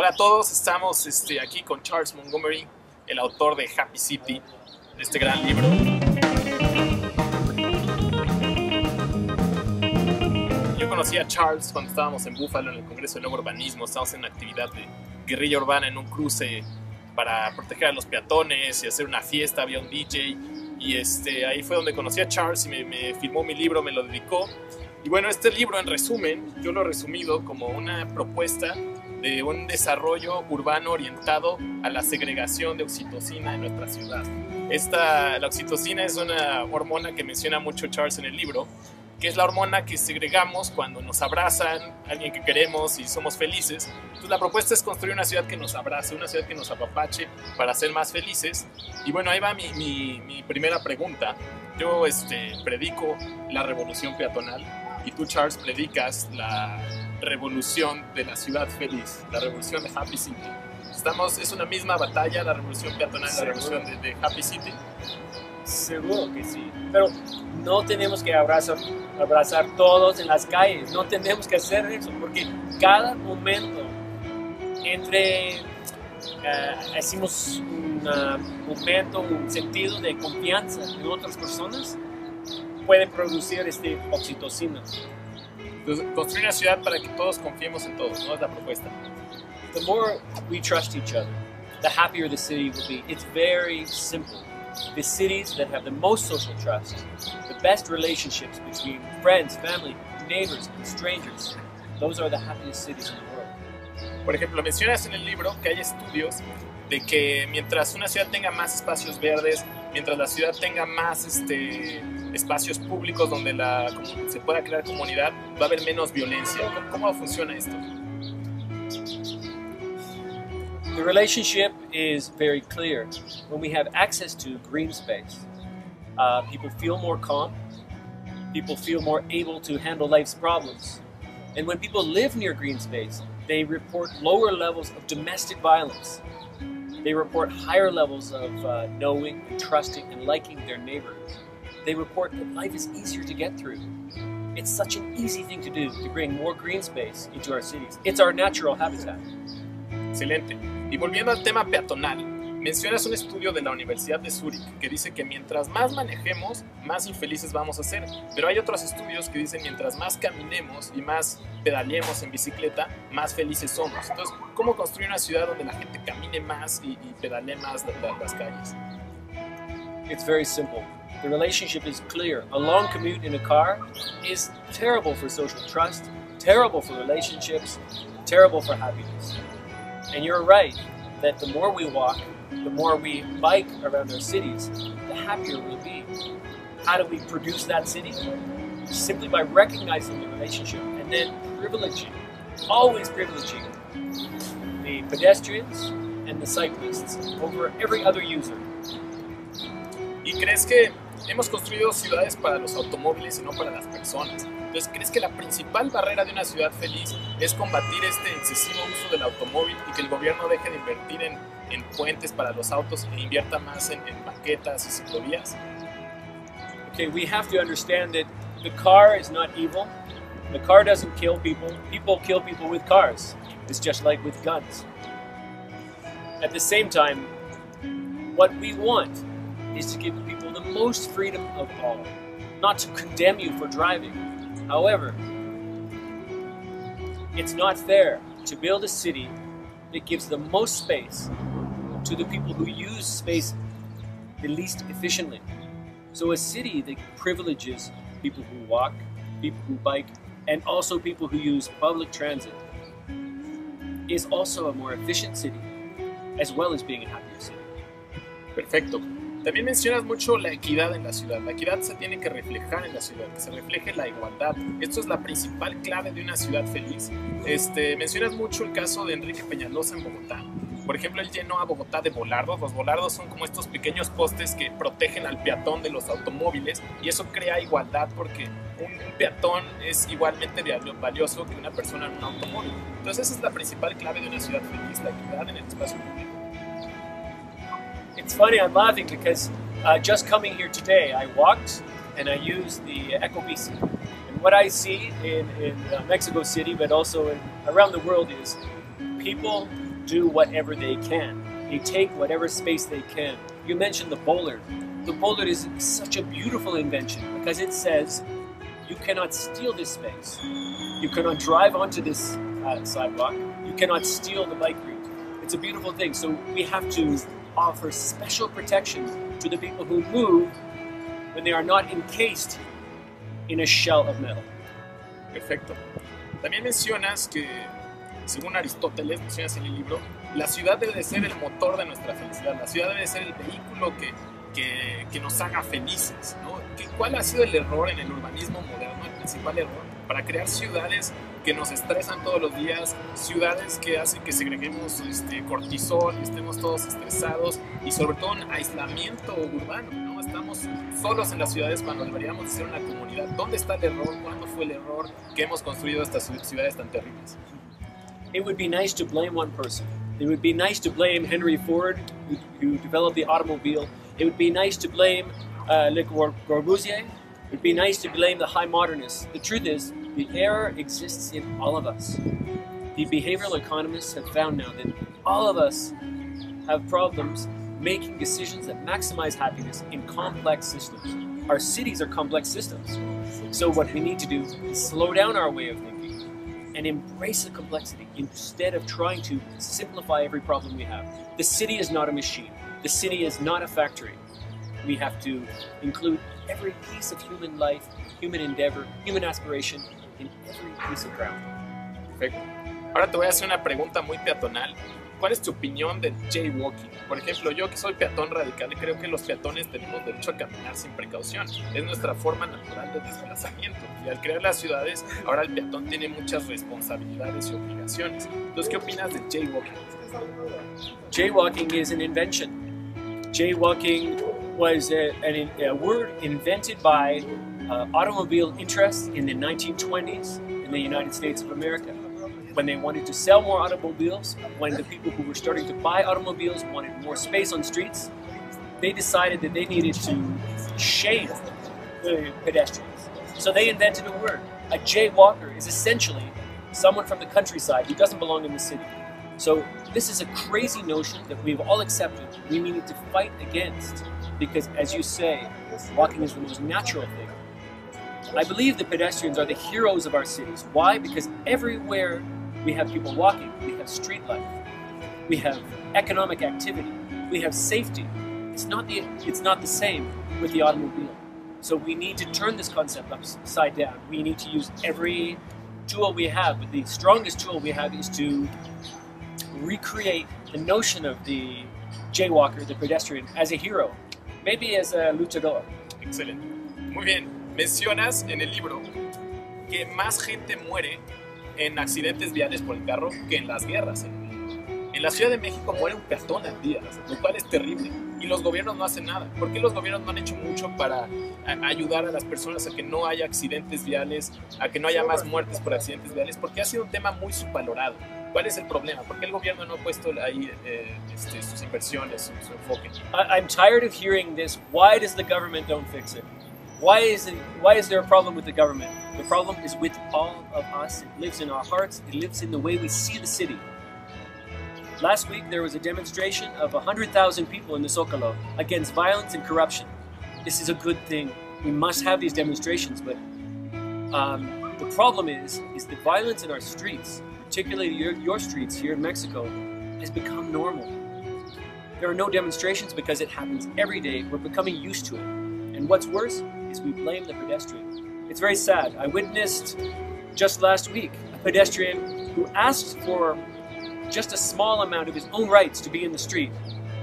Hola a todos, estamos aquí con Charles Montgomery, el autor de Happy City, de este gran libro. Yo conocí a Charles cuando estábamos en Búfalo en el Congreso de Nuevo Urbanismo. Estábamos en una actividad de guerrilla urbana en un cruce para proteger a los peatones y hacer una fiesta, había un DJ. Y ahí fue donde conocí a Charles y me firmó mi libro, me lo dedicó. Y bueno, este libro en resumen, yo lo he resumido como una propuesta de un desarrollo urbano orientado a la segregación de oxitocina en nuestra ciudad. La oxitocina es una hormona que menciona mucho Charles en el libro, que es la hormona que segregamos cuando nos abrazan alguien que queremos y somos felices. Entonces la propuesta es construir una ciudad que nos abrace, una ciudad que nos apapache para ser más felices. Y bueno, ahí va mi primera pregunta. Yo predico la revolución peatonal y tú, Charles, predicas la revolución de la ciudad feliz, la revolución de Happy City. Es una misma batalla, la revolución peatonal y la revolución de Happy City. Seguro que sí, pero no tenemos que abrazar todos en las calles, no tenemos que hacer eso, porque cada momento hacemos un momento, un sentido de confianza en otras personas, puede producir oxitocina. Entonces, construir una ciudad para que todos confiemos en todos, ¿no? Es la propuesta. The more we trust each other, the happier the city will be. It's very simple. The cities that have the most social trust, the best relationships between friends, family, neighbors, and strangers, those are the happiest cities in the world. Por ejemplo, mencionas en el libro que hay estudios de que mientras una ciudad tenga más espacios verdes, mientras la ciudad tenga más espacios públicos donde se pueda crear comunidad, va a haber menos violencia. ¿Cómo funciona esto? The relationship is very clear. When we have access to green space, people feel more calm, people feel more able to handle life's problems. And when people live near green space, they report lower levels of domestic violence. They report higher levels of knowing, and trusting, and liking their neighbors. They report that life is easier to get through. It's such an easy thing to do, to bring more green space into our cities. It's our natural habitat. Excelente. Y volviendo al tema peatonal, mencionas un estudio de la Universidad de Zúrich que dice que mientras más manejemos, más infelices vamos a ser. Pero hay otros estudios que dicen mientras más caminemos y más pedaleemos en bicicleta, más felices somos. Entonces, ¿cómo construir una ciudad donde la gente camine más y pedalee más las calles? It's very simple. The relationship is clear. A long commute in a car is terrible for social trust, terrible for relationships, terrible for happiness. And you're right that the more we walk, the more we bike around our cities, the happier we'll be. How do we produce that city? Simply by recognizing the relationship and then privileging, always privileging the pedestrians and the cyclists over every other user. ¿Y crees que hemos construido ciudades para los automóviles y no para las personas? Entonces, ¿crees que la principal barrera de una ciudad feliz es combatir este excesivo uso del automóvil y que el gobierno deje de invertir en puentes para los autos e invierta más en banquetas y ciclovías? Okay, we have to understand that the car is not evil. The car doesn't kill people. People kill people with cars. It's just like with guns. At the same time, what we want is to give people the most freedom of all, not to condemn you for driving. However, it's not fair to build a city that gives the most space to the people who use space the least efficiently. So a city that privileges people who walk, people who bike, and also people who use public transit is also a more efficient city, as well as being a happier city. Perfecto. También mencionas mucho la equidad en la ciudad. La equidad se tiene que reflejar en la ciudad, que se refleje la igualdad. Esto es la principal clave de una ciudad feliz. Mencionas mucho el caso de Enrique Peñalosa en Bogotá. Por ejemplo, él llenó a Bogotá de volardos. Los volardos son como estos pequeños postes que protegen al peatón de los automóviles y eso crea igualdad porque un peatón es igualmente valioso que una persona en un automóvil. Entonces esa es la principal clave de una ciudad feliz, la equidad en el espacio público. It's funny, I'm laughing because just coming here today, I walked and I used the EcoBici. And what I see in Mexico City, but also around the world, is people do whatever they can. They take whatever space they can. You mentioned the bollard. The bollard is such a beautiful invention because it says you cannot steal this space. You cannot drive onto this sidewalk. You cannot steal the bike route. It's a beautiful thing. So we have to offer special protection to the people who move when they are not encased in a shell of metal. Perfecto. También mencionas que, según Aristóteles, mencionas en el libro, la ciudad debe de ser el motor de nuestra felicidad. La ciudad debe de ser el vehículo que nos haga felices, ¿no? ¿Cuál ha sido el error en el urbanismo moderno, el principal error? Para crear ciudades que nos estresan todos los días, ciudades que hacen que segreguemos cortisol y estemos todos estresados y sobre todo un aislamiento urbano, ¿no? Estamos solos en las ciudades cuando deberíamos de ser una comunidad. ¿Dónde está el error? ¿Cuándo fue el error que hemos construido estas ciudades tan terribles? It would be nice to blame one person. It would be nice to blame Henry Ford, who developed the automobile. It would be nice to blame Le Corbusier. It would be nice to blame the high modernists. The truth is, the error exists in all of us. The behavioral economists have found now that all of us have problems making decisions that maximize happiness in complex systems. Our cities are complex systems. So what we need to do is slow down our way of thinking and embrace the complexity instead of trying to simplify every problem we have. The city is not a machine. The city is not a factory. We have to include every piece of human life, human endeavor, human aspiration in every piece of ground. Perfecto. Ahora te voy a hacer una pregunta muy peatonal. ¿Cuál es tu opinión del jaywalking? Por ejemplo, yo que soy peatón radical, creo que los peatones tenemos derecho a caminar sin precaución. Es nuestra forma natural de desplazamiento. Y al crear las ciudades, ahora el peatón tiene muchas responsabilidades y obligaciones. Entonces, ¿qué opinas del jaywalking? Jaywalking is an invention. Jaywalking was a word invented by automobile interests in the 1920s in the United States of America. When they wanted to sell more automobiles, when the people who were starting to buy automobiles wanted more space on streets, they decided that they needed to shame the pedestrians. So they invented a word. A jaywalker is essentially someone from the countryside who doesn't belong in the city. So this is a crazy notion that we've all accepted. We need to fight against because, as you say, walking is the most natural thing. I believe the pedestrians are the heroes of our cities. Why? Because everywhere we have people walking, we have street life, we have economic activity, we have safety. It's not the same with the automobile. So we need to turn this concept upside down. We need to use every tool we have, but the strongest tool we have is to recreate the notion of the jaywalker, the pedestrian, as a hero, maybe as a luchador. Excelente. Muy bien. Mencionas en el libro que más gente muere en accidentes viales por el carro que en las guerras. En la Ciudad de México muere un peatón al día, lo cual es terrible. Y los gobiernos no hacen nada. ¿Por qué los gobiernos no han hecho mucho para ayudar a las personas a que no haya accidentes viales, a que no haya más muertes por accidentes viales? Porque ha sido un tema muy subvalorado. ¿Cuál es el problema? ¿Por qué el gobierno no ha puesto ahí sus inversiones, su enfoque? I'm tired of hearing this. Why does the government don't fix it? Why is there a problem with the government? The problem is with all of us. It lives in our hearts. It lives in the way we see the city. Last week there was a demonstration of 100,000 people in the Zócalo against violence and corruption. This is a good thing. We must have these demonstrations, but the problem is the violence in our streets, particularly your streets here in Mexico, has become normal. There are no demonstrations because it happens every day. We're becoming used to it. And what's worse is we blame the pedestrian. It's very sad. I witnessed just last week a pedestrian who asked for just a small amount of his own rights to be in the street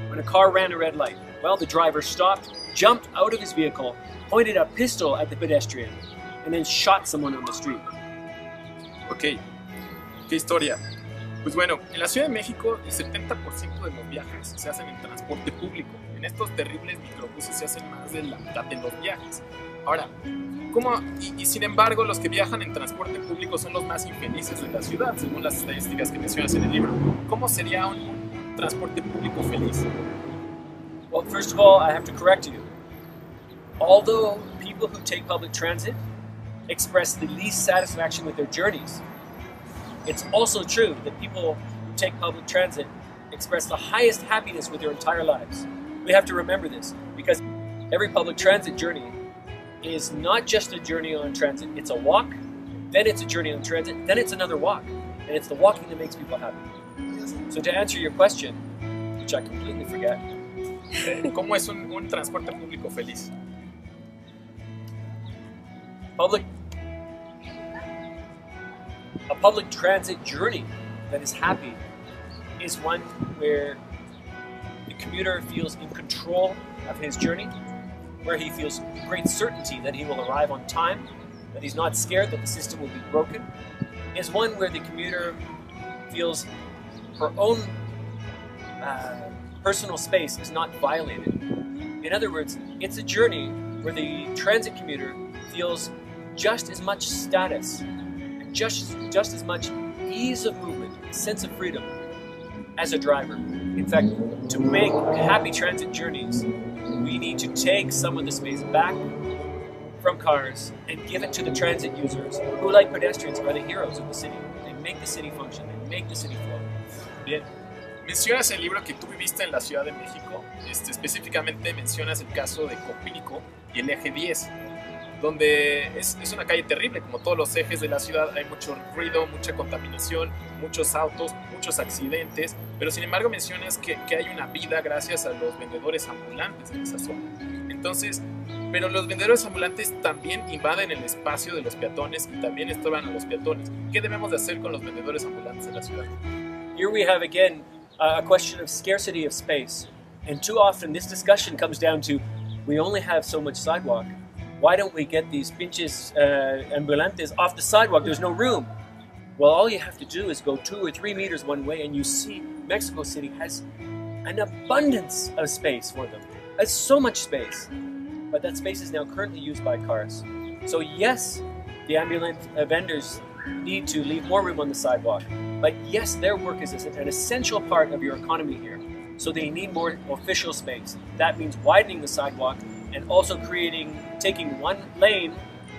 when a car ran a red light. Well, the driver stopped, jumped out of his vehicle, pointed a pistol at the pedestrian, and then shot someone on the street. Ok, qué historia. Pues bueno, en la Ciudad de México el 70% de los viajes se hacen en transporte público. En estos terribles microbuses se hacen más de la mitad de los viajes. Ahora, ¿cómo? Y sin embargo, los que viajan en transporte público son los más infelices de la ciudad, según las estadísticas que mencionas en el libro. ¿Cómo sería un transporte público feliz? Well, first of all, I have to correct you. Although people who take public transit express the least satisfaction with their journeys, it's also true that people who take public transit express the highest happiness with their entire lives. We have to remember this, because every public transit journey is not just a journey on transit, it's a walk, then it's a journey on transit, then it's another walk. And it's the walking that makes people happy. So to answer your question, which I completely forget. ¿Cómo es un transporte público feliz? A public transit journey that is happy is one where the commuter feels in control of his journey, where he feels great certainty that he will arrive on time, that he's not scared that the system will be broken, is one where the commuter feels her own personal space is not violated. In other words, it's a journey where the transit commuter feels just as much status and just as much ease of movement, sense of freedom as a driver. In fact, to make happy transit journeys, we need to take some of the space back from cars and give it to the transit users, who, like pedestrians, are the heroes of the city. They make the city function, they make the city flow. Bien. Mencionas el libro que tú viviste en la Ciudad de México, específicamente mencionas el caso de Público y el eje 10, donde es una calle terrible, como todos los ejes de la ciudad, hay mucho ruido, mucha contaminación, muchos autos, muchos accidentes, pero sin embargo mencionas que hay una vida gracias a los vendedores ambulantes en esa zona. Entonces, pero los vendedores ambulantes también invaden el espacio de los peatones y también estorban a los peatones. ¿Qué debemos de hacer con los vendedores ambulantes en la ciudad? Here we have again a question of scarcity of space, and too often this discussion comes down to, we only have so much sidewalk. Why don't we get these pinches ambulantes off the sidewalk? There's no room. Well, all you have to do is go 2 or 3 meters one way, and you see Mexico City has an abundance of space for them. It's so much space, but that space is now currently used by cars. So yes, the ambulant vendors need to leave more room on the sidewalk. But yes, their work is an essential part of your economy here. So they need more official space. That means widening the sidewalk and also taking one lane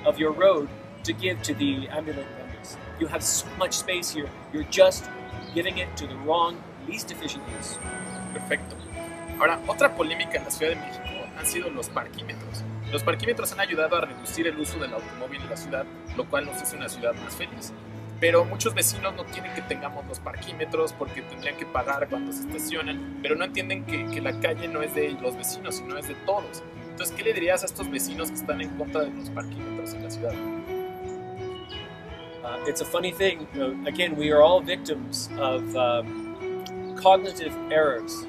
of your road to give to the ambulant vendors. You have so much space here, you're just giving it to the wrong, least efficient use. Perfecto. Ahora, otra polémica en la Ciudad de México han sido los parquímetros. Los parquímetros han ayudado a reducir el uso del automóvil en la ciudad, lo cual nos hace una ciudad más feliz. Pero muchos vecinos no quieren que tengamos los parquímetros porque tendrían que pagar cuando se estacionan, pero no entienden que la calle no es de los vecinos, sino es de todos. Entonces, ¿qué le dirías a estos vecinos que están en contra de los parquímetros en la ciudad? It's a funny thing. Again, we are all victims of cognitive errors.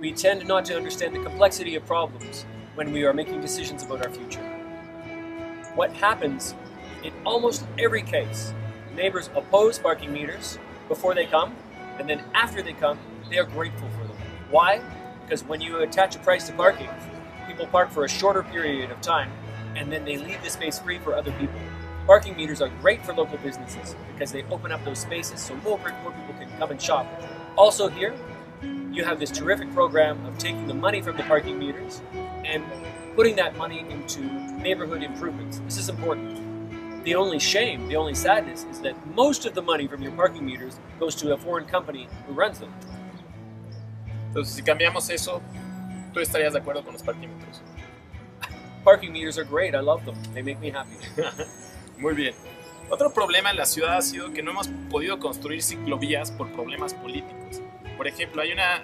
We tend not to understand the complexity of problems when we are making decisions about our future. What happens in almost every case, neighbors oppose parking meters before they come, and then after they come, they are grateful for them. Why? Because when you attach a price to parking, people park for a shorter period of time, and then they leave the space free for other people. Parking meters are great for local businesses because they open up those spaces so more people can come and shop. Also here, you have this terrific program of taking the money from the parking meters and putting that money into neighborhood improvements. This is important. The only shame, the only sadness is that most of the money from your parking meters goes to a foreign company who runs them. Entonces, si cambiamos eso, ¿tú estarías de acuerdo con los parquímetros? Parking meters are great, I love them. They make me happy. Muy bien. Otro problema en la ciudad ha sido que no hemos podido construir ciclovías por problemas políticos. Por ejemplo, hay una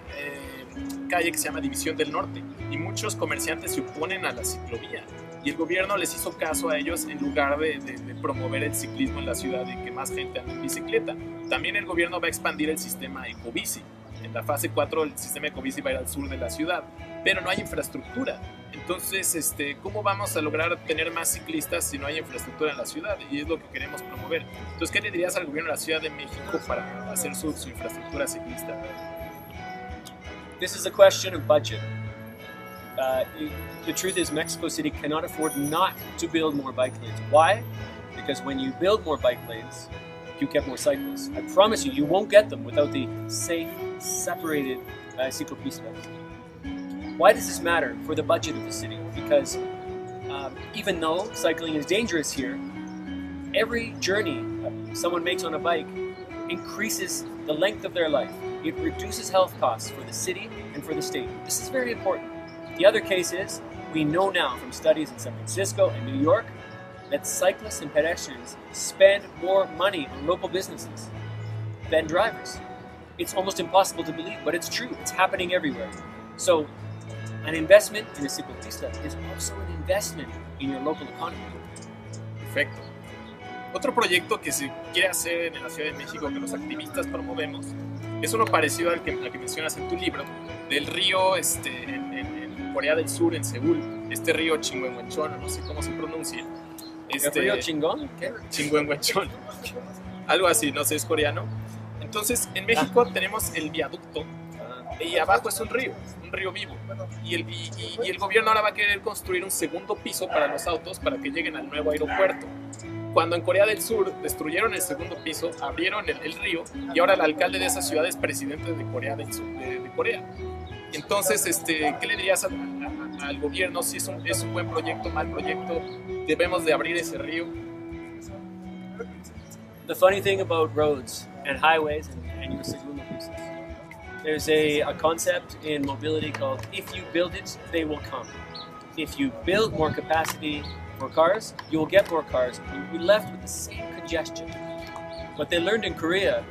calle que se llama División del Norte y muchos comerciantes se oponen a la ciclovía y el gobierno les hizo caso a ellos en lugar de promover el ciclismo en la ciudad y que más gente ande en bicicleta. También el gobierno va a expandir el sistema ecobici. En la fase 4 el sistema ecobici va a ir al sur de la ciudad, pero no hay infraestructura. Entonces, ¿cómo vamos a lograr tener más ciclistas si no hay infraestructura en la ciudad? Y es lo que queremos promover. Entonces, ¿qué le dirías al gobierno de la Ciudad de México para hacer su infraestructura ciclista? This is a question of budget. The truth is Mexico City cannot afford not to build more bike lanes. Why? Because when you build more bike lanes, you get more cyclists. I promise you, you won't get them without the safe, separated ciclopistas. Why does this matter for the budget of the city? Because even though cycling is dangerous here, every journey someone makes on a bike increases the length of their life. It reduces health costs for the city and for the state. This is very important. The other case is, we know now from studies in San Francisco and New York that cyclists and pedestrians spend more money on local businesses than drivers. It's almost impossible to believe, but it's true. It's happening everywhere. So, an investment in a ciclovista is also an investment in your local economy. Perfecto. Otro proyecto que se quiere hacer en la Ciudad de México que los activistas promovemos es uno parecido al que mencionas en tu libro, del río en Corea del Sur, en Seúl, este río Chingüengüenchón, no sé cómo se pronuncia. ¿El río Chingón? ¿Qué? Chingüengüenchón. Algo así, no sé, es coreano. Entonces, en México tenemos el viaducto y abajo es un río vivo. Y el gobierno ahora va a querer construir un segundo piso para los autos para que lleguen al nuevo aeropuerto. Cuando en Corea del Sur destruyeron el segundo piso, abrieron el río y ahora el alcalde de esa ciudad es presidente de Corea del Sur, de Corea. Entonces, ¿qué le dirías al gobierno si es un buen proyecto, mal proyecto? ¿Debemos de abrir ese río? The funny thing about roads and highways and your segundo pisos, there's a concept in mobility called if you build it, they will come. If you build more capacity for cars, you will get more cars and you'll be left with the same congestion. What they learned in Korea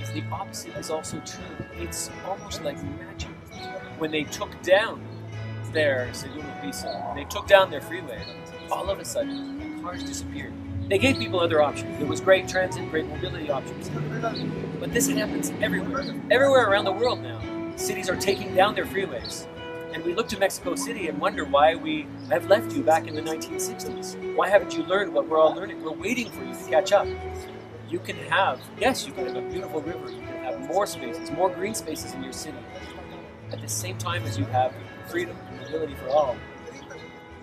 is the opposite is also true. It's almost like magic. When they took down their segundo piso, they took down their freeway, all of a sudden, cars disappeared. They gave people other options. There was great transit, great mobility options. But this happens everywhere. Everywhere around the world now, cities are taking down their freeways. And we look to Mexico City and wonder why we have left you back in the 1960s. Why haven't you learned what we're all learning? We're waiting for you to catch up. You can have, yes, you can have a beautiful river. You can have more spaces, more green spaces in your city. At the same time as you have freedom and mobility for all.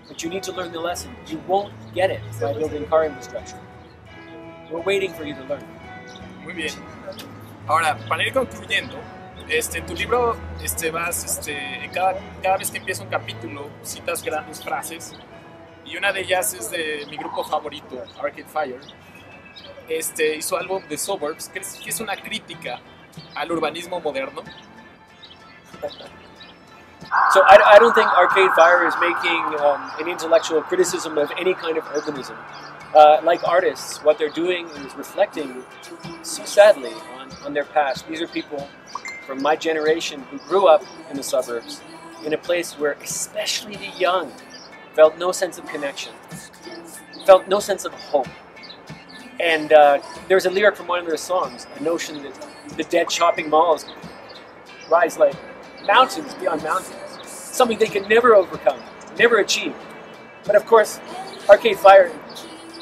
But you need to learn the lesson. You won't get it by building car infrastructure. We're waiting for you to learn. Muy bien. Ahora, para ir concluyendo, en tu libro vas, cada vez que empieza un capítulo, citas grandes frases, y una de ellas es de mi grupo favorito, Arcade Fire. Y su álbum The Suburbs, que es una crítica al urbanismo moderno. So I don't think Arcade Fire is making an intellectual criticism of any kind of urbanism. Like artists, what they're doing is reflecting so sadly on their past. These are people from my generation who grew up in the suburbs, in a place where especially the young felt no sense of connection, felt no sense of hope. And there's a lyric from one of their songs, a notion that the dead shopping malls rise like mountains beyond mountains, something they can never overcome, never achieve. But of course, Arcade Fire,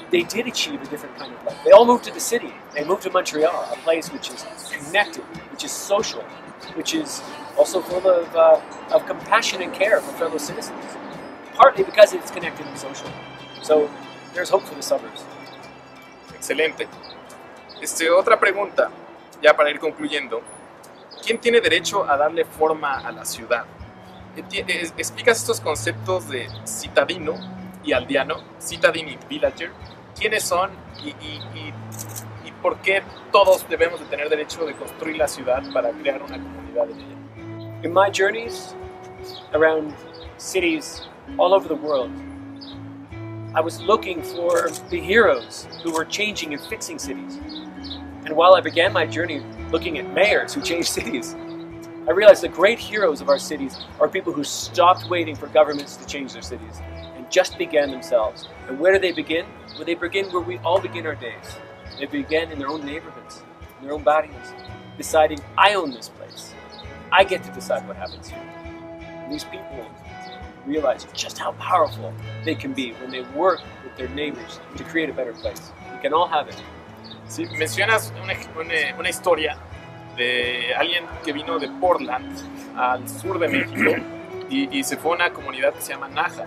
they did achieve a different kind of life. They all moved to the city. They moved to Montreal, a place which is connected, which is social, which is also full of compassion and care for fellow citizens, partly because it's connected and social. So there's hope for the suburbs. Excelente. Otra pregunta, ya para ir concluyendo. ¿Quién tiene derecho a darle forma a la ciudad? Explicas estos conceptos de citadino y aldeano, citadin y villager. ¿Quiénes son y por qué todos debemos de tener derecho de construir la ciudad para crear una comunidad en ella? In my journeys around cities all over the world, I was looking for the heroes who were changing and fixing cities. And while I began my journey looking at mayors who changed cities, I realized the great heroes of our cities are people who stopped waiting for governments to change their cities and just began themselves. And where do they begin? Well, they begin where we all begin our days. They begin in their own neighborhoods, in their own barrios, deciding, I own this place. I get to decide what happens here. And these people realize just how powerful they can be when they work with their neighbors to create a better place. We can all have it. Sí, mencionas una historia de alguien que vino de Portland al sur de México y se fue a una comunidad que se llama Naja.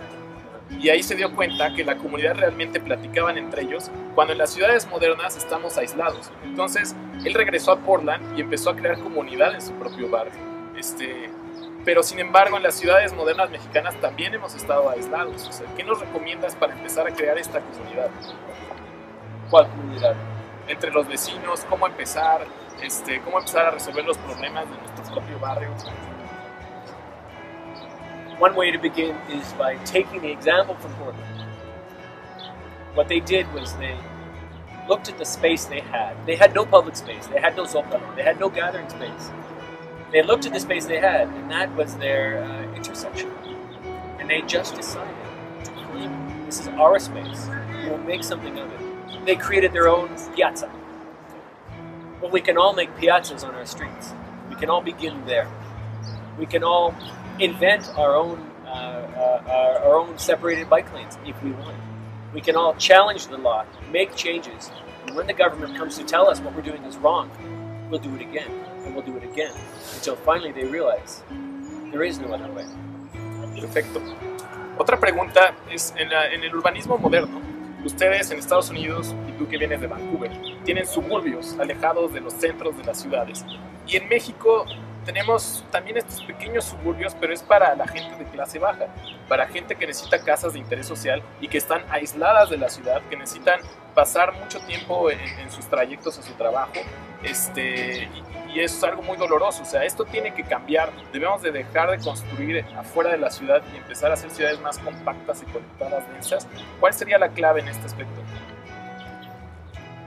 Y ahí se dio cuenta que la comunidad realmente platicaban entre ellos cuando en las ciudades modernas estamos aislados. Entonces él regresó a Portland y empezó a crear comunidad en su propio barrio. Pero sin embargo en las ciudades modernas mexicanas también hemos estado aislados. O sea, ¿qué nos recomiendas para empezar a crear esta comunidad? ¿Cuál comunidad? Entre los vecinos, cómo empezar, cómo empezar a resolver los problemas de nuestro propio barrio. One way to begin is by taking the example from Portland. What they did was they looked at the space they had. They had no public space. They had no zócalo. They had no gathering space. They looked at the space they had, and that was their intersection. And they just decided to claim it. This is our space. We'll make something of it. They created their own piazza. Well, we can all make piazzas on our streets. We can all begin there. We can all invent our own separated bike lanes if we want. We can all challenge the law, make changes, and when the government comes to tell us what we're doing is wrong, we'll do it again, and we'll do it again, until finally they realize there is no other way. Perfecto. Otra pregunta es, en el urbanismo moderno, ustedes en Estados Unidos, y tú que vienes de Vancouver, tienen suburbios alejados de los centros de las ciudades. Y en México tenemos también estos pequeños suburbios, pero es para la gente de clase baja, para gente que necesita casas de interés social y que están aisladas de la ciudad, que necesitan pasar mucho tiempo en sus trayectos a su trabajo, y es algo muy doloroso. O sea, esto tiene que cambiar. Debemos de dejar de construir afuera de la ciudad y empezar a hacer ciudades más compactas y conectadas, densas. ¿Cuál sería la clave en este aspecto?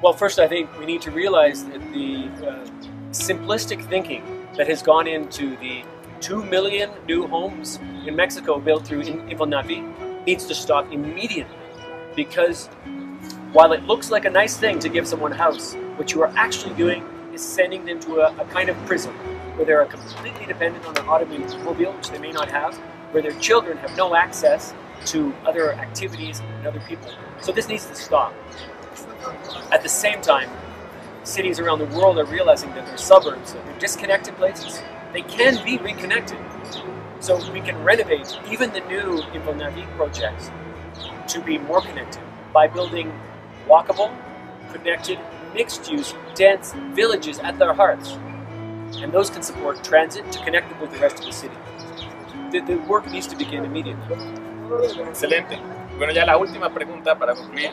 Well, first I think we need to realize that the simplistic thinking that has gone into the 2 million new homes in Mexico built through INFONAVIT needs to stop immediately, because while it looks like a nice thing to give someone a house, what you are actually doing is sending them to a kind of prison where they are completely dependent on an automobile, which they may not have, where their children have no access to other activities and other people. So this needs to stop. At the same time, cities around the world are realizing that they're suburbs, that they're disconnected places. They can be reconnected. So we can renovate even the new INFONAVIT projects to be more connected by building walkable, connected, mixed-use, dense villages at their hearts. And those can support transit to connect them with the rest of the city. The work needs to begin immediately. Excelente. Bueno, ya la última pregunta para concluir.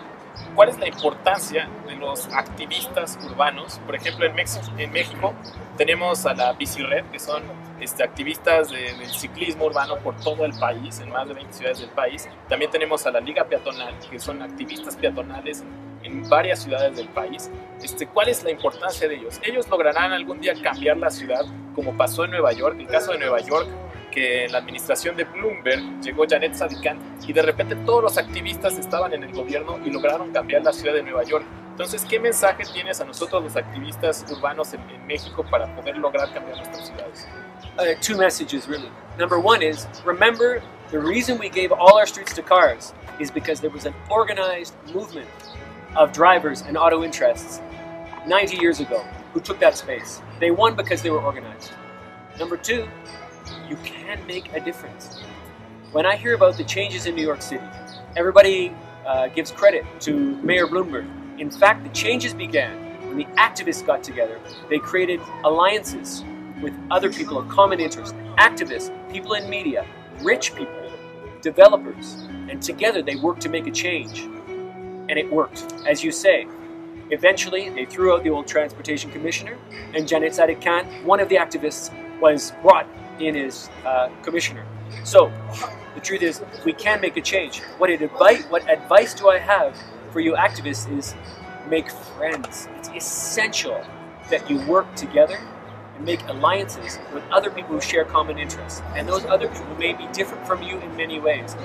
¿Cuál es la importancia de los activistas urbanos? Por ejemplo, en México tenemos a la Bicired, que son activistas del ciclismo urbano por todo el país, en más de 20 ciudades del país. También tenemos a la Liga Peatonal, que son activistas peatonales en varias ciudades del país. ¿Cuál es la importancia de ellos? Ellos lograrán algún día cambiar la ciudad, como pasó en Nueva York. El caso de Nueva York, que en la administración de Bloomberg llegó Janet Sadikan y de repente todos los activistas estaban en el gobierno y lograron cambiar la ciudad de Nueva York. Entonces, ¿qué mensaje tienes a nosotros los activistas urbanos en México para poder lograr cambiar nuestras ciudades? Two messages, really. Number one is, remember, the reason we gave all our streets to cars is because there was an organized movement of drivers and auto interests 90 years ago who took that space. They won because they were organized. Number two, you can make a difference. When I hear about the changes in New York City, everybody gives credit to Mayor Bloomberg. In fact, the changes began when the activists got together. They created alliances with other people of common interest. Activists, people in media, rich people, developers, and together they worked to make a change. And it worked, as you say. Eventually, they threw out the old transportation commissioner, and Janet Sadikan, one of the activists, was brought in as commissioner. So, the truth is, we can make a change. What advice do I have for you activists is make friends. It's essential that you work together and make alliances with other people who share common interests. And those other people may be different from you in many ways.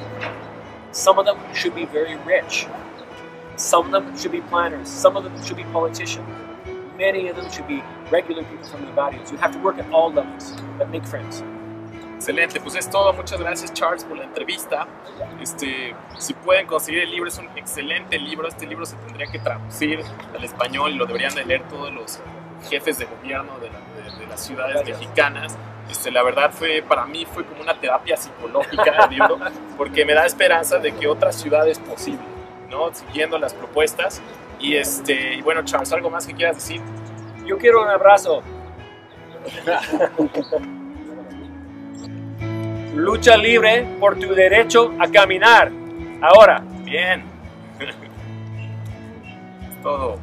Some of them should be very rich. Some of them should be planners. Some of them should be politicians. Many of them should be regular people from the barrios. You have to work at all levels, but make friends. Excelente, pues es todo. Muchas gracias, Charles, por la entrevista. Si pueden conseguir el libro, es un excelente libro. Este libro se tendría que traducir al español y lo deberían de leer todos los jefes de gobierno de las ciudades mexicanas. La verdad para mí fue como una terapia psicológica el libro, porque me da esperanza de que otra ciudad es posible, ¿no? Siguiendo las propuestas. Y bueno, Charles, ¿algo más que quieras decir? Yo quiero un abrazo. Lucha libre por tu derecho a caminar. Ahora. Bien. Es todo.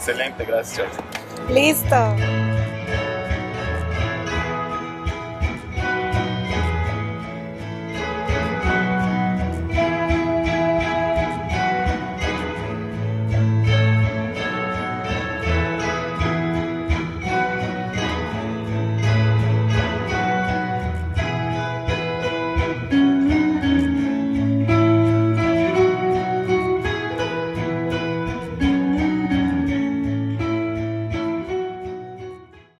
Excelente, gracias, Charles. Listo.